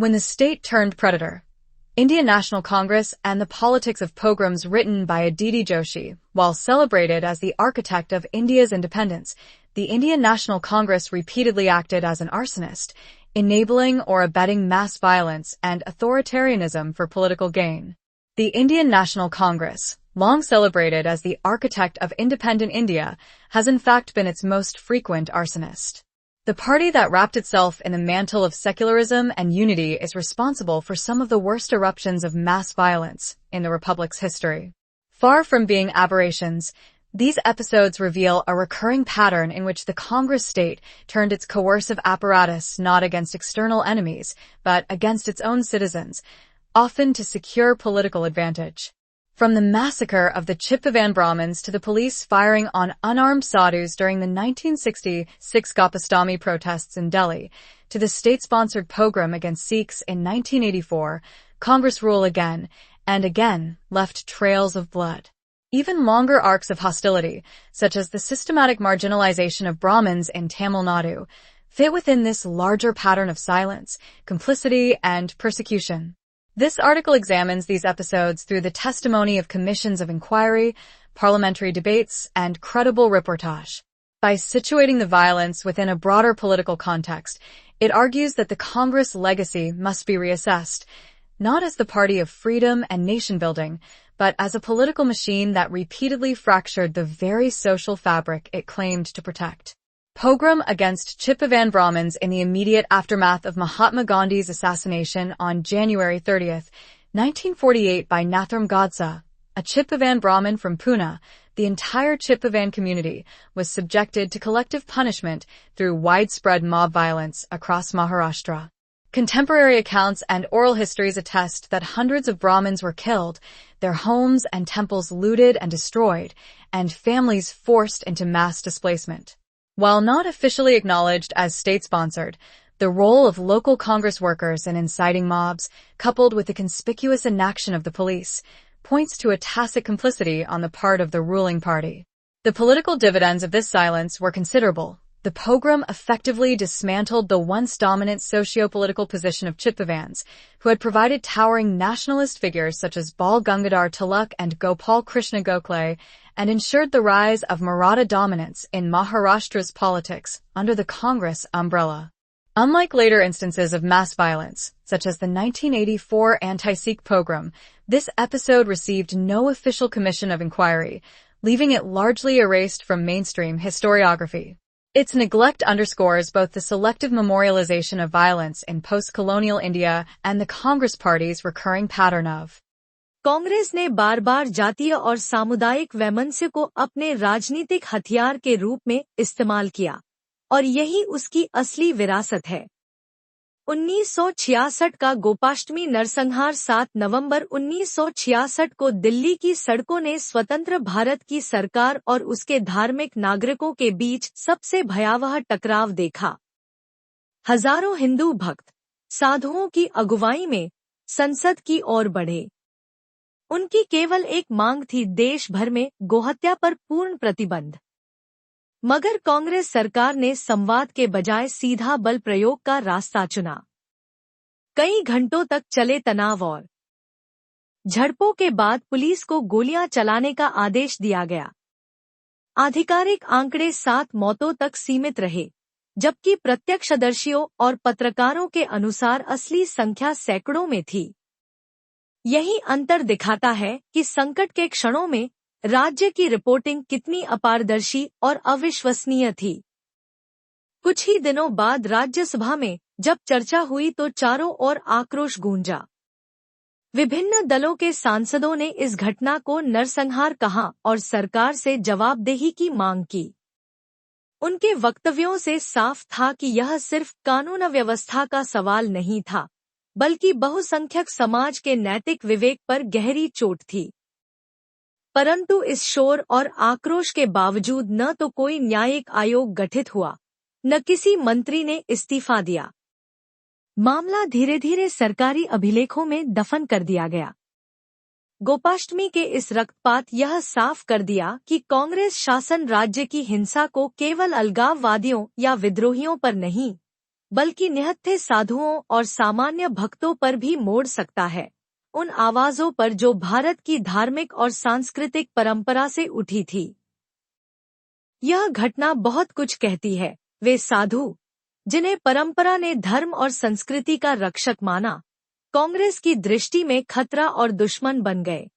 When the state turned predator. Indian National Congress and the politics of pogroms, written by Aditi Joshi. While celebrated as the architect of India's independence, the Indian National Congress repeatedly acted as an arsonist, enabling or abetting mass violence and authoritarianism for political gain. The Indian National Congress, long celebrated as the architect of independent India, has in fact been its most frequent arsonist. The party that wrapped itself in the mantle of secularism and unity is responsible for some of the worst eruptions of mass violence in the Republic's history. Far from being aberrations, these episodes reveal a recurring pattern in which the Congress state turned its coercive apparatus not against external enemies, but against its own citizens, often to secure political advantage. From the massacre of the Chitpavan Brahmins to the police firing on unarmed sadhus during the 1966 Gopāstamī protests in Delhi, to the state-sponsored pogrom against Sikhs in 1984, Congress rule again and again left trails of blood. Even longer arcs of hostility, such as the systematic marginalization of Brahmins in Tamil Nadu, fit within this larger pattern of silence, complicity, and persecution. This article examines these episodes through the testimony of commissions of inquiry, parliamentary debates, and credible reportage. By situating the violence within a broader political context, it argues that the Congress legacy must be reassessed, not as the party of freedom and nation-building, but as a political machine that repeatedly fractured the very social fabric it claimed to protect. Pogrom against Chitpavan Brahmins in the immediate aftermath of Mahatma Gandhi's assassination on January 30, 1948 by Nathuram Godse, a Chitpavan Brahmin from Pune. The entire Chitpavan community was subjected to collective punishment through widespread mob violence across Maharashtra. Contemporary accounts and oral histories attest that hundreds of Brahmins were killed, their homes and temples looted and destroyed, and families forced into mass displacement. While not officially acknowledged as state-sponsored, the role of local Congress workers in inciting mobs, coupled with the conspicuous inaction of the police, points to a tacit complicity on the part of the ruling party. The political dividends of this silence were considerable. The pogrom effectively dismantled the once dominant socio-political position of Chitpavans, who had provided towering nationalist figures such as Bal Gangadhar Tilak and Gopal Krishna Gokhale, and ensured the rise of Maratha dominance in Maharashtra's politics under the Congress umbrella. Unlike later instances of mass violence, such as the 1984 anti-Sikh pogrom, this episode received no official commission of inquiry, leaving it largely erased from mainstream historiography. Its neglect underscores both the selective memorialization of violence in post-colonial India and the Congress Party's recurring pattern of Congress ने बार बार जातीय और सामुदायिक वैमनस्य को अपने राजनीतिक हथियार के रूप में इस्तेमाल किया, और यही उसकी असली विरासत है। 1966 का गोपाष्टमी नरसंहार 7 नवंबर 1966 को दिल्ली की सड़कों ने स्वतंत्र भारत की सरकार और उसके धार्मिक नागरिकों के बीच सबसे भयावह टकराव देखा। हजारों हिंदू भक्त साधुओं की अगुवाई में संसद की ओर बढ़े। उनकी केवल एक मांग थी देश भर में गोहत्या पर पूर्ण प्रतिबंध। मगर कांग्रेस सरकार ने संवाद के बजाय सीधा बल प्रयोग का रास्ता चुना। कई घंटों तक चले तनाव और झड़पों के बाद पुलिस को गोलियां चलाने का आदेश दिया गया। आधिकारिक आंकड़े 7 मौतों तक सीमित रहे, जबकि प्रत्यक्षदर्शियों और पत्रकारों के अनुसार असली संख्या सैकड़ों में थी। यही अंतर दिखाता है कि संकट के क्षणों में राज्य की रिपोर्टिंग कितनी अपारदर्शी और अविश्वसनीय थी। कुछ ही दिनों बाद राज्यसभा में जब चर्चा हुई तो चारों ओर आक्रोश गूंजा। विभिन्न दलों के सांसदों ने इस घटना को नरसंहार कहा और सरकार से जवाबदेही की मांग की। उनके वक्तव्यों से साफ था कि यह सिर्फ कानून व्यवस्था का सवाल नहीं था, बल्कि बहुसंख्यक समाज के नैतिक विवेक पर गहरी चोट थी। परंतु इस शोर और आक्रोश के बावजूद न तो कोई न्यायिक आयोग गठित हुआ, न किसी मंत्री ने इस्तीफा दिया। मामला धीरे धीरे सरकारी अभिलेखों में दफन कर दिया गया। गोपाष्टमी के इस रक्तपात यह साफ कर दिया कि कांग्रेस शासन राज्य की हिंसा को केवल अलगाववादियों या विद्रोहियों पर नहीं, बल्कि निहत्थे साधुओं और सामान्य भक्तों पर भी मोड़ सकता है, उन आवाजों पर जो भारत की धार्मिक और सांस्कृतिक परंपरा से उठी थी। यह घटना बहुत कुछ कहती है। वे साधु, जिन्हें परंपरा ने धर्म और संस्कृति का रक्षक माना, कांग्रेस की दृष्टि में खतरा और दुश्मन बन गए।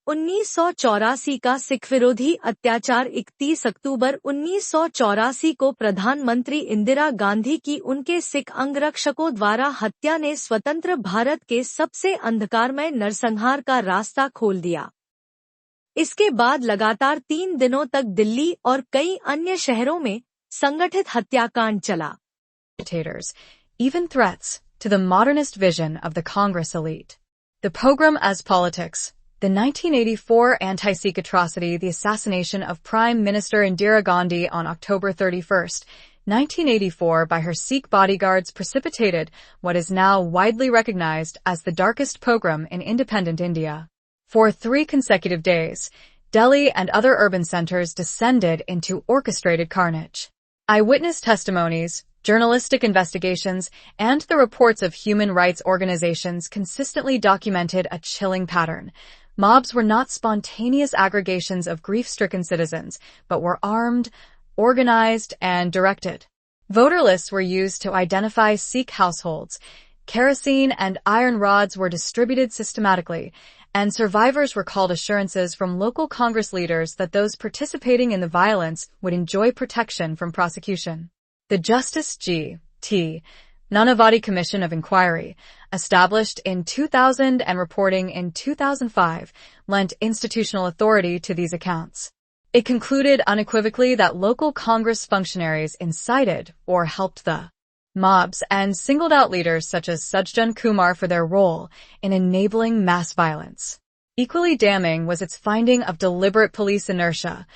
1984 का सिख विरोधी अत्याचार 31 अक्टूबर 1984 को प्रधानमंत्री इंदिरा गांधी की उनके सिख अंगरक्षकों द्वारा हत्या ने स्वतंत्र भारत के सबसे अंधकारमय नरसंहार का रास्ता खोल दिया। इसके बाद लगातार 3 दिनों तक दिल्ली और कई अन्य शहरों में संगठित हत्याकांड चला। Even threats to the modernist vision of the Congress elite. The pogrom as politics. The 1984 anti-Sikh atrocity, the assassination of Prime Minister Indira Gandhi on October 31, 1984 by her Sikh bodyguards precipitated what is now widely recognized as the darkest pogrom in independent India. For 3 consecutive days, Delhi and other urban centers descended into orchestrated carnage. Eyewitness testimonies, journalistic investigations, and the reports of human rights organizations consistently documented a chilling pattern. Mobs were not spontaneous aggregations of grief-stricken citizens, but were armed, organized, and directed. Voter lists were used to identify Sikh households. Kerosene and iron rods were distributed systematically, and survivors recalled assurances from local Congress leaders that those participating in the violence would enjoy protection from prosecution. The Justice G.T. Nanavati Commission of Inquiry, established in 2000 and reporting in 2005, lent institutional authority to these accounts. It concluded unequivocally that local Congress functionaries incited or helped the mobs and singled out leaders such as Sajjan Kumar for their role in enabling mass violence. Equally damning was its finding of deliberate police inertia.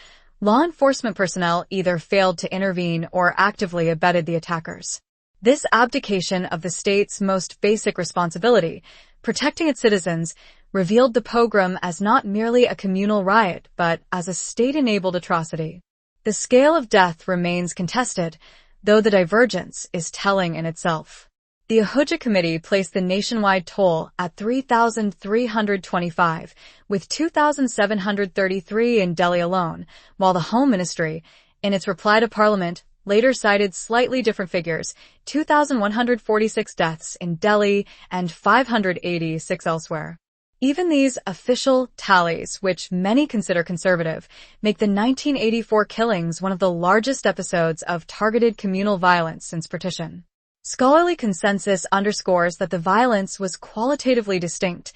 Law enforcement personnel either failed to intervene or actively abetted the attackers. This abdication of the state's most basic responsibility, protecting its citizens, revealed the pogrom as not merely a communal riot, but as a state-enabled atrocity. The scale of death remains contested, though the divergence is telling in itself. The Ahuja Committee placed the nationwide toll at 3,325, with 2,733 in Delhi alone, while the Home Ministry, in its reply to Parliament, later cited slightly different figures, 2,146 deaths in Delhi and 586 elsewhere. Even these official tallies, which many consider conservative, make the 1984 killings one of the largest episodes of targeted communal violence since partition. Scholarly consensus underscores that the violence was qualitatively distinct.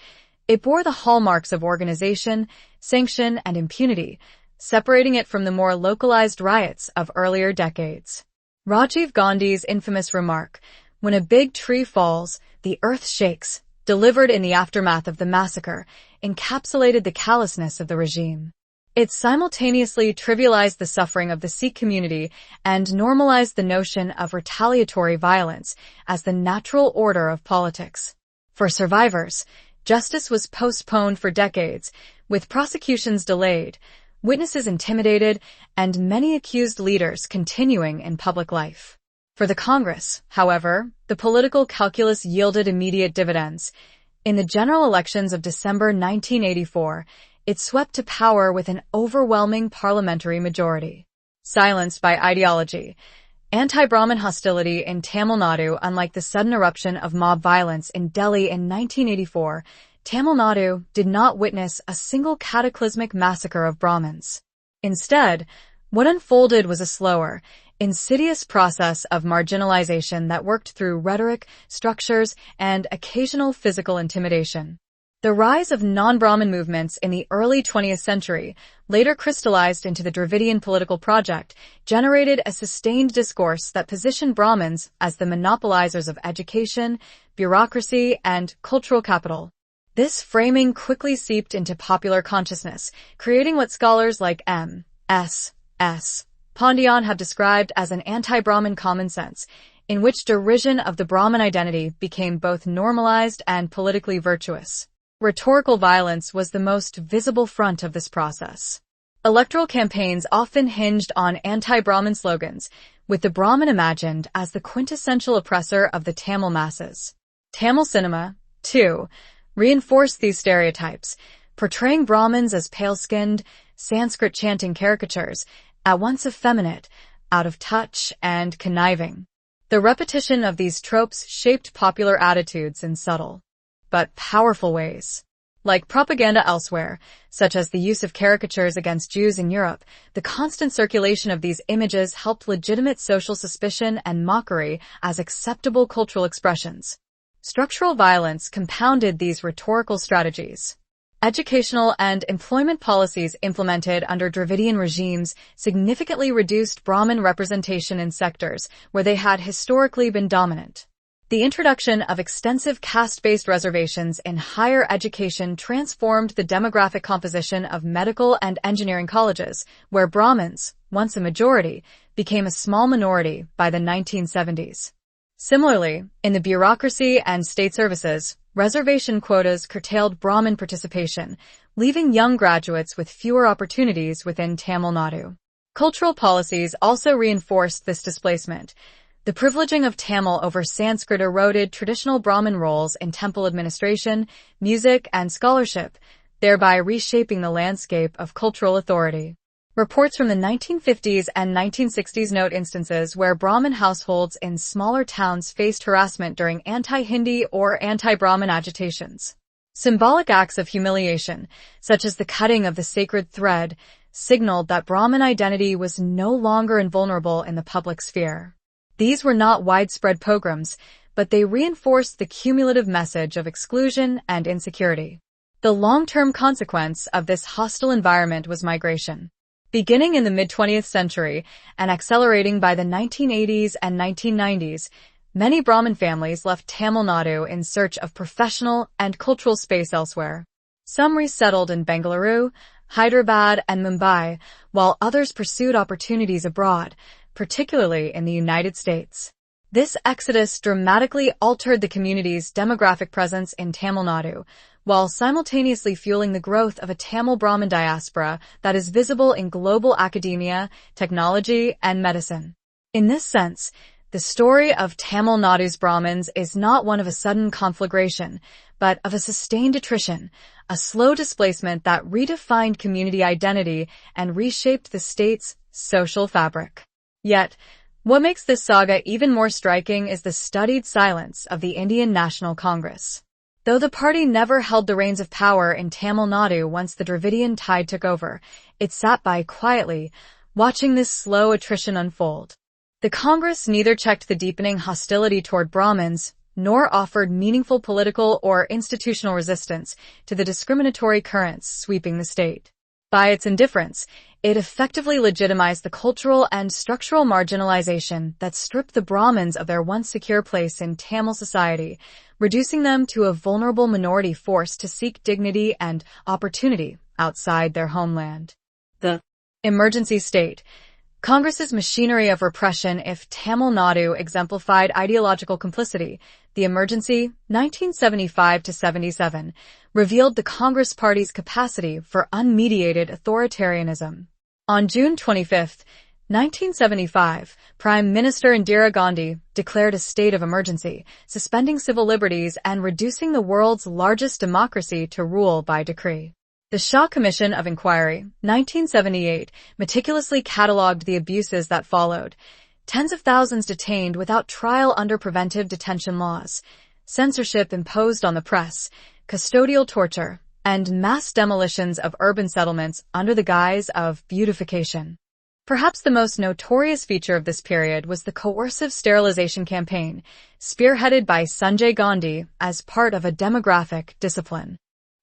It bore the hallmarks of organization, sanction, and impunity, separating it from the more localized riots of earlier decades. Rajiv Gandhi's infamous remark, "When a big tree falls, the earth shakes," delivered in the aftermath of the massacre, encapsulated the callousness of the regime. It simultaneously trivialized the suffering of the Sikh community and normalized the notion of retaliatory violence as the natural order of politics. For survivors, justice was postponed for decades, with prosecutions delayed, witnesses intimidated, and many accused leaders continuing in public life. For the Congress, however, the political calculus yielded immediate dividends. In the general elections of December 1984, it swept to power with an overwhelming parliamentary majority. Silenced by ideology, anti-Brahmin hostility in Tamil Nadu, unlike the sudden eruption of mob violence in Delhi in 1984, Tamil Nadu did not witness a single cataclysmic massacre of Brahmins. Instead, what unfolded was a slower, insidious process of marginalization that worked through rhetoric, structures, and occasional physical intimidation. The rise of non-Brahmin movements in the early 20th century, later crystallized into the Dravidian political project, generated a sustained discourse that positioned Brahmins as the monopolizers of education, bureaucracy, and cultural capital. This framing quickly seeped into popular consciousness, creating what scholars like M.S. Pandian have described as an anti-Brahmin common sense, in which derision of the Brahmin identity became both normalized and politically virtuous. Rhetorical violence was the most visible front of this process. Electoral campaigns often hinged on anti-Brahmin slogans, with the Brahmin imagined as the quintessential oppressor of the Tamil masses. Tamil cinema, too, reinforced these stereotypes, portraying Brahmins as pale-skinned, Sanskrit-chanting caricatures, at once effeminate, out of touch, and conniving. The repetition of these tropes shaped popular attitudes in subtle but powerful ways. Like propaganda elsewhere, such as the use of caricatures against Jews in Europe, the constant circulation of these images helped legitimate social suspicion and mockery as acceptable cultural expressions. Structural violence compounded these rhetorical strategies. Educational and employment policies implemented under Dravidian regimes significantly reduced Brahmin representation in sectors where they had historically been dominant. The introduction of extensive caste-based reservations in higher education transformed the demographic composition of medical and engineering colleges, where Brahmins, once a majority, became a small minority by the 1970s. Similarly, in the bureaucracy and state services, reservation quotas curtailed Brahmin participation, leaving young graduates with fewer opportunities within Tamil Nadu. Cultural policies also reinforced this displacement. The privileging of Tamil over Sanskrit eroded traditional Brahmin roles in temple administration, music, and scholarship, thereby reshaping the landscape of cultural authority. Reports from the 1950s and 1960s note instances where Brahmin households in smaller towns faced harassment during anti-Hindi or anti-Brahmin agitations. Symbolic acts of humiliation, such as the cutting of the sacred thread, signaled that Brahmin identity was no longer invulnerable in the public sphere. These were not widespread pogroms, but they reinforced the cumulative message of exclusion and insecurity. The long-term consequence of this hostile environment was migration. Beginning in the mid-20th century and accelerating by the 1980s and 1990s, many Brahmin families left Tamil Nadu in search of professional and cultural space elsewhere. Some resettled in Bengaluru, Hyderabad, and Mumbai, while others pursued opportunities abroad, particularly in the United States. This exodus dramatically altered the community's demographic presence in Tamil Nadu, while simultaneously fueling the growth of a Tamil Brahmin diaspora that is visible in global academia, technology, and medicine. In this sense, the story of Tamil Nadu's Brahmins is not one of a sudden conflagration, but of a sustained attrition, a slow displacement that redefined community identity and reshaped the state's social fabric. Yet, what makes this saga even more striking is the studied silence of the Indian National Congress. Though the party never held the reins of power in Tamil Nadu once the Dravidian tide took over, it sat by quietly, watching this slow attrition unfold. The Congress neither checked the deepening hostility toward Brahmins, nor offered meaningful political or institutional resistance to the discriminatory currents sweeping the state. By its indifference, it effectively legitimized the cultural and structural marginalization that stripped the Brahmins of their once secure place in Tamil society, reducing them to a vulnerable minority forced to seek dignity and opportunity outside their homeland. The emergency state. Congress's machinery of repression if Tamil Nadu exemplified ideological complicity. The emergency, 1975-77, revealed the Congress Party's capacity for unmediated authoritarianism. On June 25, 1975, Prime Minister Indira Gandhi declared a state of emergency, suspending civil liberties and reducing the world's largest democracy to rule by decree. The Shah Commission of Inquiry, 1978, meticulously catalogued the abuses that followed. Tens of thousands detained without trial under preventive detention laws, censorship imposed on the press, custodial torture, and mass demolitions of urban settlements under the guise of beautification. Perhaps the most notorious feature of this period was the coercive sterilization campaign, spearheaded by Sanjay Gandhi as part of a demographic discipline.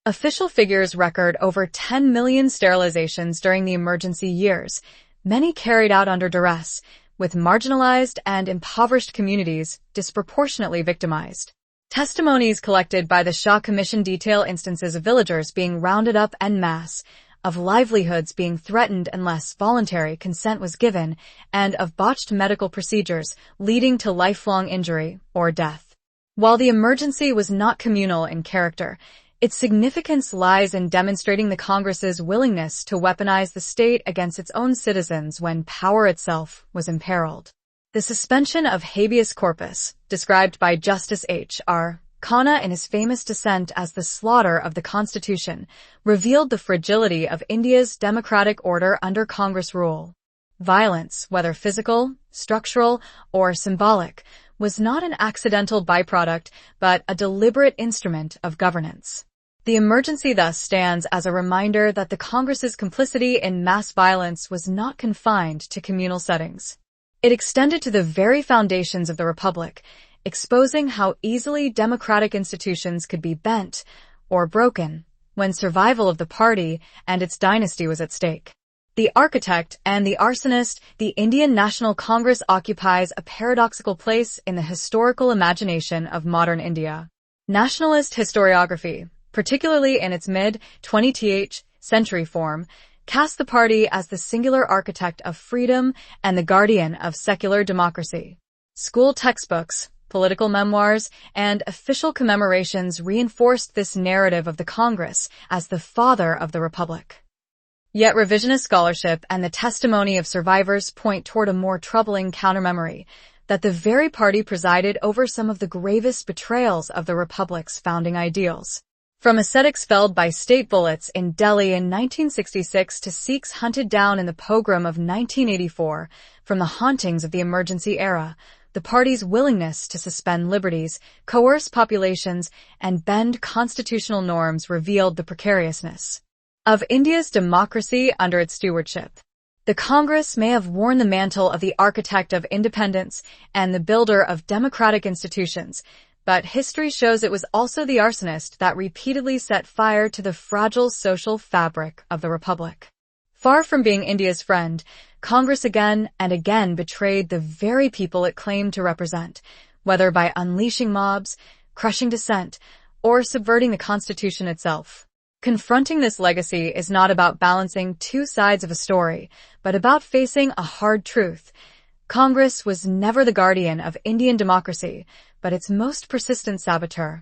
Official figures record over 10 million sterilizations during the emergency years, many carried out under duress, with marginalized and impoverished communities disproportionately victimized. Testimonies collected by the Shah Commission detail instances of villagers being rounded up en masse, of livelihoods being threatened unless voluntary consent was given, and of botched medical procedures leading to lifelong injury or death. While the emergency was not communal in character, its significance lies in demonstrating the Congress's willingness to weaponize the state against its own citizens when power itself was imperiled. The suspension of habeas corpus, described by Justice H.R. Khanna in his famous dissent as the slaughter of the Constitution, revealed the fragility of India's democratic order under Congress rule. Violence, whether physical, structural, or symbolic, was not an accidental byproduct, but a deliberate instrument of governance. The emergency thus stands as a reminder that the Congress's complicity in mass violence was not confined to communal settings. It extended to the very foundations of the Republic, exposing how easily democratic institutions could be bent or broken when survival of the party and its dynasty was at stake. The architect and the arsonist, the Indian National Congress occupies a paradoxical place in the historical imagination of modern India. Nationalist historiography, particularly in its mid-20th century form, casts the party as the singular architect of freedom and the guardian of secular democracy. School textbooks, political memoirs, and official commemorations reinforced this narrative of the Congress as the father of the Republic. Yet revisionist scholarship and the testimony of survivors point toward a more troubling countermemory, that the very party presided over some of the gravest betrayals of the Republic's founding ideals. From ascetics felled by state bullets in Delhi in 1966 to Sikhs hunted down in the pogrom of 1984, from the hauntings of the emergency era, the party's willingness to suspend liberties, coerce populations, and bend constitutional norms revealed the precariousness of India's democracy under its stewardship. The Congress may have worn the mantle of the architect of independence and the builder of democratic institutions, but history shows it was also the arsonist that repeatedly set fire to the fragile social fabric of the Republic. Far from being India's friend, Congress again and again betrayed the very people it claimed to represent, whether by unleashing mobs, crushing dissent, or subverting the Constitution itself. Confronting this legacy is not about balancing two sides of a story, but about facing a hard truth. Congress was never the guardian of Indian democracy, but its most persistent saboteur.